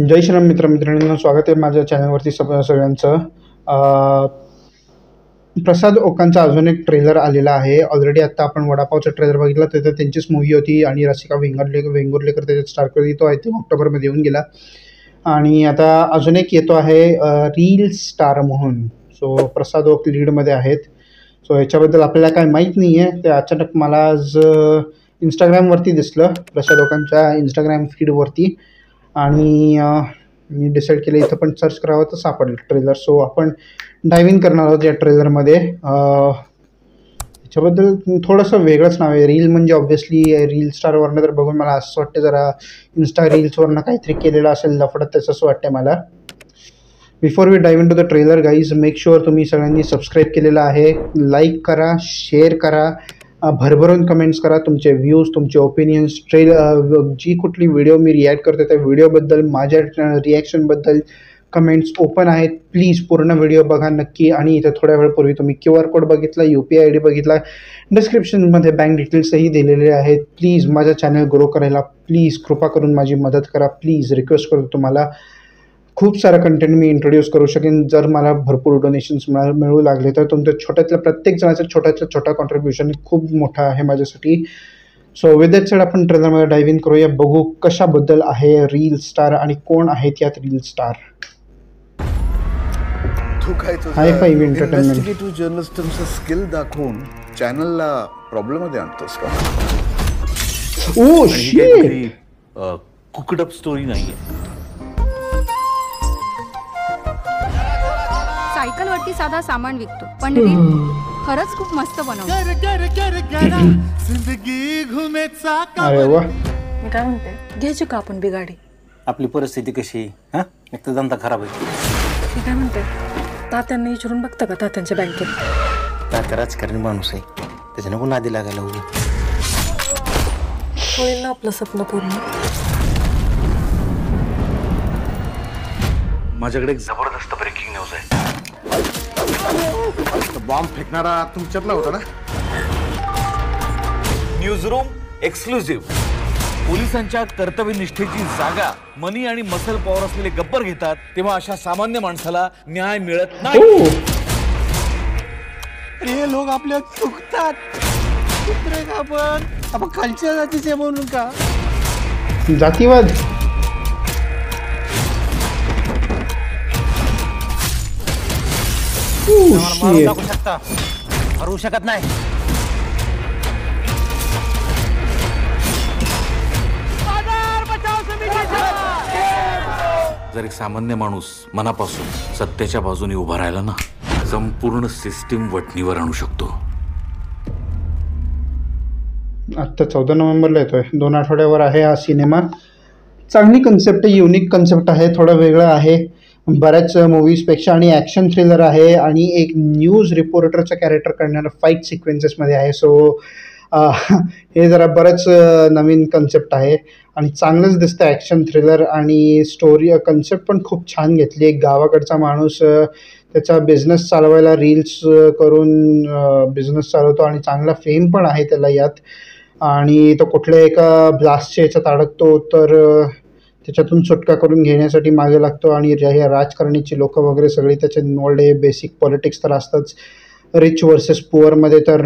जय श्रीराम मित्रांनो, स्वागत आहे माझ्या चॅनलवरती सगळ्यांचं. प्रसाद ओकांचा अजून एक ट्रेलर आलेला आहे. ऑलरेडी आता आपण वडापावचा ट्रेलर बघितला, तर त्यांचीच मूवी होती आणि रसिका वेंगुर्लेकर त्याच्यात स्टार करत येतो आहे. ते ऑक्टोबरमध्ये येऊन गेला आणि आता अजून एक येतो आहे रील स्टार म्हणून. सो प्रसाद ओक लीडमध्ये आहेत. सो याच्याबद्दल आपल्याला काय माहीत नाही आहे. ते अचानक मला आज इंस्टाग्रामवरती दिसलं, प्रसाद ओकांच्या इंस्टाग्राम फीडवरती, आणि मी डिसाईड केलं इथं पण सर्च करावं तर सापडलं ट्रेलर. सो आपण डायव्ह इन करणार आहोत या ट्रेलरमध्ये. याच्याबद्दल थोडंसं वेगळंच नाव आहे. रील म्हणजे ऑब्व्हियसली रील स्टारवरनं तर बघून मला असं वाटतं जरा इंस्टा रील्सवरनं काहीतरी केलेलं असेल लफडत, तसंच वाटतं मला. Before we dive into the trailer guys, make sure तुम्ही सगळ्यांनी सबस्क्राईब केलेलं आहे. लाईक करा, शेअर करा, भरभरून कमेंट्स करा, तुमचे व्ह्यूज, तुमचे ओपिनियन्स, जी कुठली व्हिडिओ मी रिॲक्ट करतो त्या व्हिडिओबद्दल, माझ्या रिॲक्शनबद्दल कमेंट्स ओपन आहेत. प्लीज पूर्ण व्हिडिओ बघा नक्की. आणि इथं थोड्या वेळपूर्वी तुम्ही QR कोड बघितला, UPI ID बघितला, डिस्क्रिप्शनमध्ये बँक डिटेल्सही दिलेले आहेत. प्लीज माझा चॅनल ग्रो करायला प्लीज कृपा करून माझी मदत करा. प्लीज रिक्वेस्ट करतो तुम्हाला. खूप सारं कंटेंट मी इंट्रोड्यूस करू शकेन जर मला भरपूर डोनेशन्स मिळू लागले तर. तुमचं छोट्यातल्या प्रत्येक जणाचा छोट्यातल्या छोटा कॉन्ट्रीब्युशन खूप मोठा आहे माझ्यासाठी. सो विथ दॅट सेड आपण ट्रेलरमध्ये डायव्ह इन करूया. बघू कशाबद्दल आहे रील स्टार आणि कोण आहेत यात रील स्टार. हाय फाईव्ह एंटरटेनमेंट इन्व्हेस्टिगेटिव्ह जर्नलिस्टचं स्किल दाखवून चॅनलला प्रॉब्लेममध्ये आणतोस का? ओ शिट, कुकडअप स्टोरी नाहीये. सायकलवरती साधा सामान विकतो, पण रील खरंच खूप मस्त बनवतो. अरे वा. मी काय म्हणते, घ्यायची का आपण बी गाडी? आपली परिस्थिती कशी आहे? एक तर धंदा खराब आहे. मी काय म्हणते, तात्यांना विचारून बघता का तात्यांच्या बँकेत? तात्या राजकारणी माणूस आहे, त्याच्या नको नादी लागायला उभी. होईल ना आपलं स्वप्न पूर्ण. माझ्याकडे एक जबरदस्त ब्रेकिंग न्यूज आहे. बॉम्ब फेकणारा तुमच्यातला होता ना? News room exclusive. पोलिसांच्या कर्तव्यनिष्ठेची जागा मनी आणि मसल पॉवर असलेले गब्बर घेतात, तेव्हा अशा सामान्य माणसाला न्याय मिळत नाही. हे लोक आपल्या चुकतात. आपण खालच्या जातीचे म्हणून का जातीवाद? मारून टाकू शकता, हरवू शकत नाही. जर एक सामान्य माणूस मनापासून सत्याच्या बाजूने उभा राहिला ना, संपूर्ण सिस्टीम वटणीवर आणू शकतो. आत्ता 14 नोव्हेंबरला येतोय. 2 आठवड्यावर आहे हा सिनेमा. चांगली कन्सेप्ट आहे, युनिक कन्सेप्ट आहे, थोडं वेगळं आहे बऱ्याच मूवीजपेक्षा, आणि ॲक्शन थ्रिलर आहे आणि एक न्यूज रिपोर्टरचं कॅरेक्टर करणारं फाईट सिक्वेन्सेसमध्ये आहे. सो हे जरा बरंच नवीन कन्सेप्ट आहे आणि चांगलंच दिसतं. ॲक्शन थ्रिलर आणि स्टोरी कन्सेप्ट पण खूप छान घेतली. एक गावाकडचा माणूस त्याचा बिझनेस चालवायला रील्स करून बिझनेस चालवतो आणि चांगला फेम पण आहे त्याला यात. आणि तो कुठल्या एका ब्लास्टच्या याच्यात अडकतो, तर त्याच्यातून सुटका करून घेण्यासाठी मागे लागतो. आणि हे राजकारणाची लोकं वगैरे सगळी त्याच्यात इन्वॉल्ड आहे. बेसिक पॉलिटिक्स तर असतंच. रिच वर्सेस पुअरमध्ये तर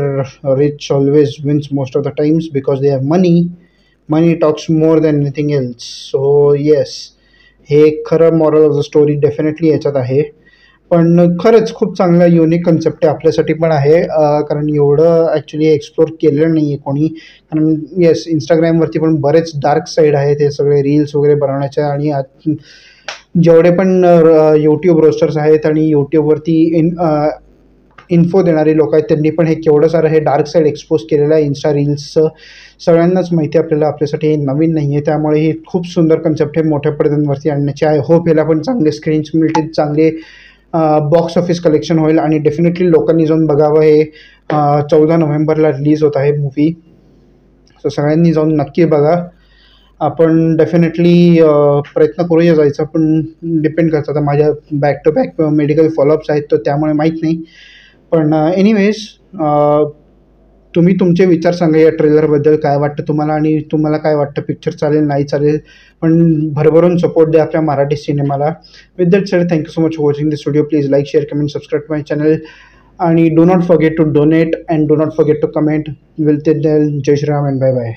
rich always wins most of the times because they have money. Money talks more than anything else. So yes, हे खरं moral of the story definitely याच्यात आहे. पण खरंच खूप चांगला युनिक कन्सेप्ट आहे, आपल्यासाठी पण आहे. कारण एवढं ॲक्च्युली एक्सप्लोर केलेलं नाही आहे कोणी. कारण येस, इंस्टाग्रामवरती पण बरेच डार्क साईड आहेत हे सगळे रील्स वगैरे बनवण्याच्या. आणि जेवढे पण यूट्यूब रोस्टर्स आहेत आणि यूट्यूबवरती इन्फो देणारे लोक आहेत, त्यांनी पण हे केवढं सारं हे डार्क साईड एक्सपोज केलेलं आहे इन्स्टा रील्सचं. सगळ्यांनाच माहिती आहे आपल्याला, आपल्यासाठी हे नवीन नाही आहे. त्यामुळे हे खूप सुंदर कन्सेप्ट हे मोठ्या पडद्यांवरती आणण्याचे. आय होप ह्याला पण चांगले स्क्रीन्स मिळतील, चांगले बॉक्स ऑफिस कलेक्शन होईल आणि डेफिनेटली लोकांनी जाऊन बघावं. हे 14 नोव्हेंबरला रिलीज होत आहे मूवी. सो सगळ्यांनी जाऊन नक्की बघा. आपण डेफिनेटली प्रयत्न करूया जायचा, पण डिपेंड करतं. आता माझ्या back to back medical followups आहेत, तर त्यामुळे माहीत नाही. पण एनिवेज तुम्ही तुमचे विचार सांगा या ट्रेलरबद्दल, काय वाटतं तुम्हाला आणि तुम्हाला काय वाटतं पिक्चर चालेल नाही चालेल, पण भरभरून सपोर्ट द्या आपल्या मराठी सिनेमाला. With that said, thank you so much for watching this video. Please like, share, comment, subscribe my channel आणि do not forget to donate and do not forget to comment. Will tell जय Shriram and bye bye.